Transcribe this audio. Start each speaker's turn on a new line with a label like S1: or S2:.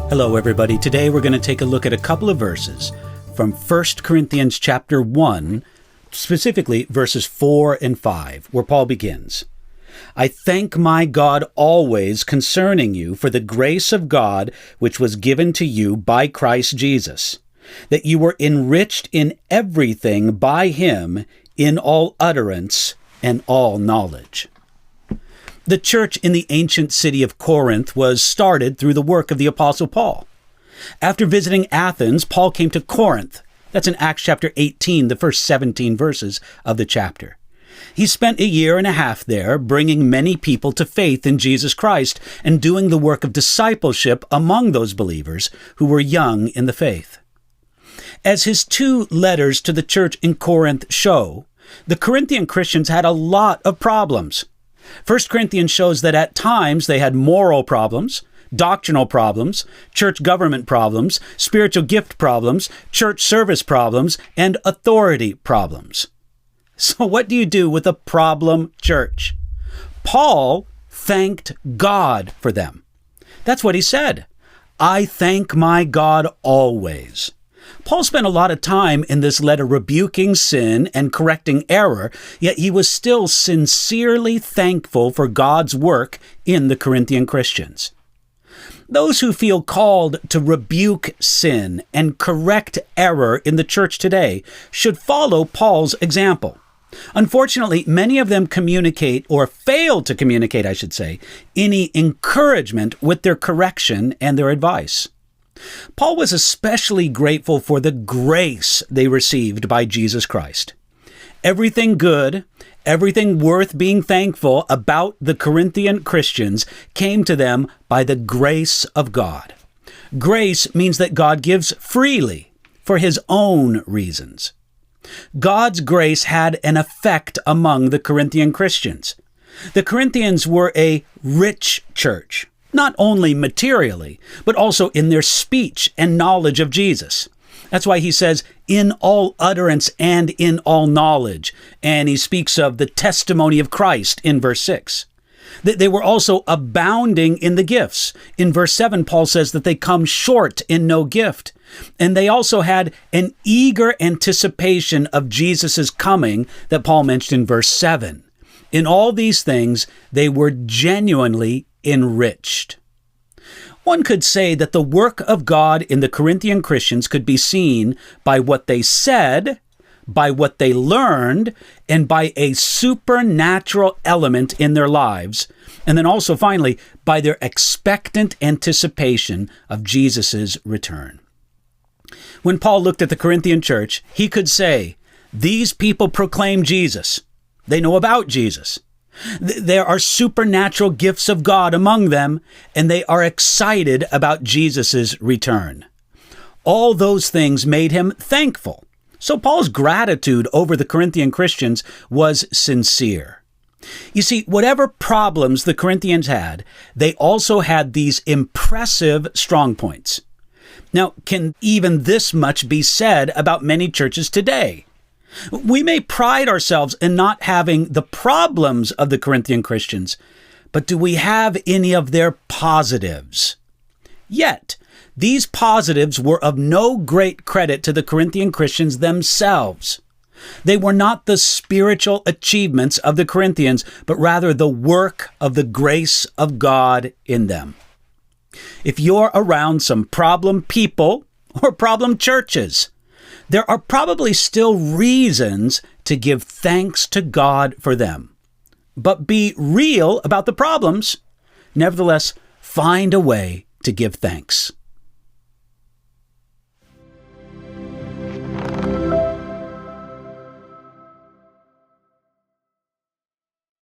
S1: Hello, everybody. Today we're going to take a look at a couple of verses from 1 Corinthians chapter 1, specifically verses 4 and 5, where Paul begins, I thank my God always concerning you for the grace of God which was given to you by Christ Jesus, that you were enriched in everything by him in all utterance and all knowledge. The church in the ancient city of Corinth was started through the work of the Apostle Paul. After visiting Athens, Paul came to Corinth. That's in Acts chapter 18, the first 17 verses of the chapter. He spent a year and a half there, bringing many people to faith in Jesus Christ and doing the work of discipleship among those believers who were young in the faith. As his two letters to the church in Corinth show, the Corinthian Christians had a lot of problems. 1 Corinthians shows that at times they had moral problems, doctrinal problems, church government problems, spiritual gift problems, church service problems, and authority problems. So what do you do with a problem church? Paul thanked God for them. That's what he said. I thank my God always. Paul spent a lot of time in this letter rebuking sin and correcting error, yet he was still sincerely thankful for God's work in the Corinthian Christians. Those who feel called to rebuke sin and correct error in the church today should follow Paul's example. Unfortunately, many of them communicate, or fail to communicate, I should say, any encouragement with their correction and their advice. Paul was especially grateful for the grace they received by Jesus Christ. Everything good, everything worth being thankful about the Corinthian Christians came to them by the grace of God. Grace means that God gives freely for his own reasons. God's grace had an effect among the Corinthian Christians. The Corinthians were a rich church, not only materially, but also in their speech and knowledge of Jesus. That's why he says, in all utterance and in all knowledge. And he speaks of the testimony of Christ in verse 6. They were also abounding in the gifts. In verse 7, Paul says that they come short in no gift. And they also had an eager anticipation of Jesus' coming that Paul mentioned in verse 7. In all these things, they were genuinely enriched. One could say that the work of God in the Corinthian Christians could be seen by what they said, by what they learned, and by a supernatural element in their lives, and then also finally by their expectant anticipation of Jesus' return. When Paul looked at the Corinthian church, he could say, these people proclaim Jesus. They know about Jesus. There are supernatural gifts of God among them, and they are excited about Jesus' return. All those things made him thankful. So Paul's gratitude over the Corinthian Christians was sincere. You see, whatever problems the Corinthians had, they also had these impressive strong points. Now, can even this much be said about many churches today? We may pride ourselves in not having the problems of the Corinthian Christians, but do we have any of their positives? Yet, these positives were of no great credit to the Corinthian Christians themselves. They were not the spiritual achievements of the Corinthians, but rather the work of the grace of God in them. If you're around some problem people or problem churches, there are probably still reasons to give thanks to God for them. But be real about the problems. Nevertheless, find a way to give thanks.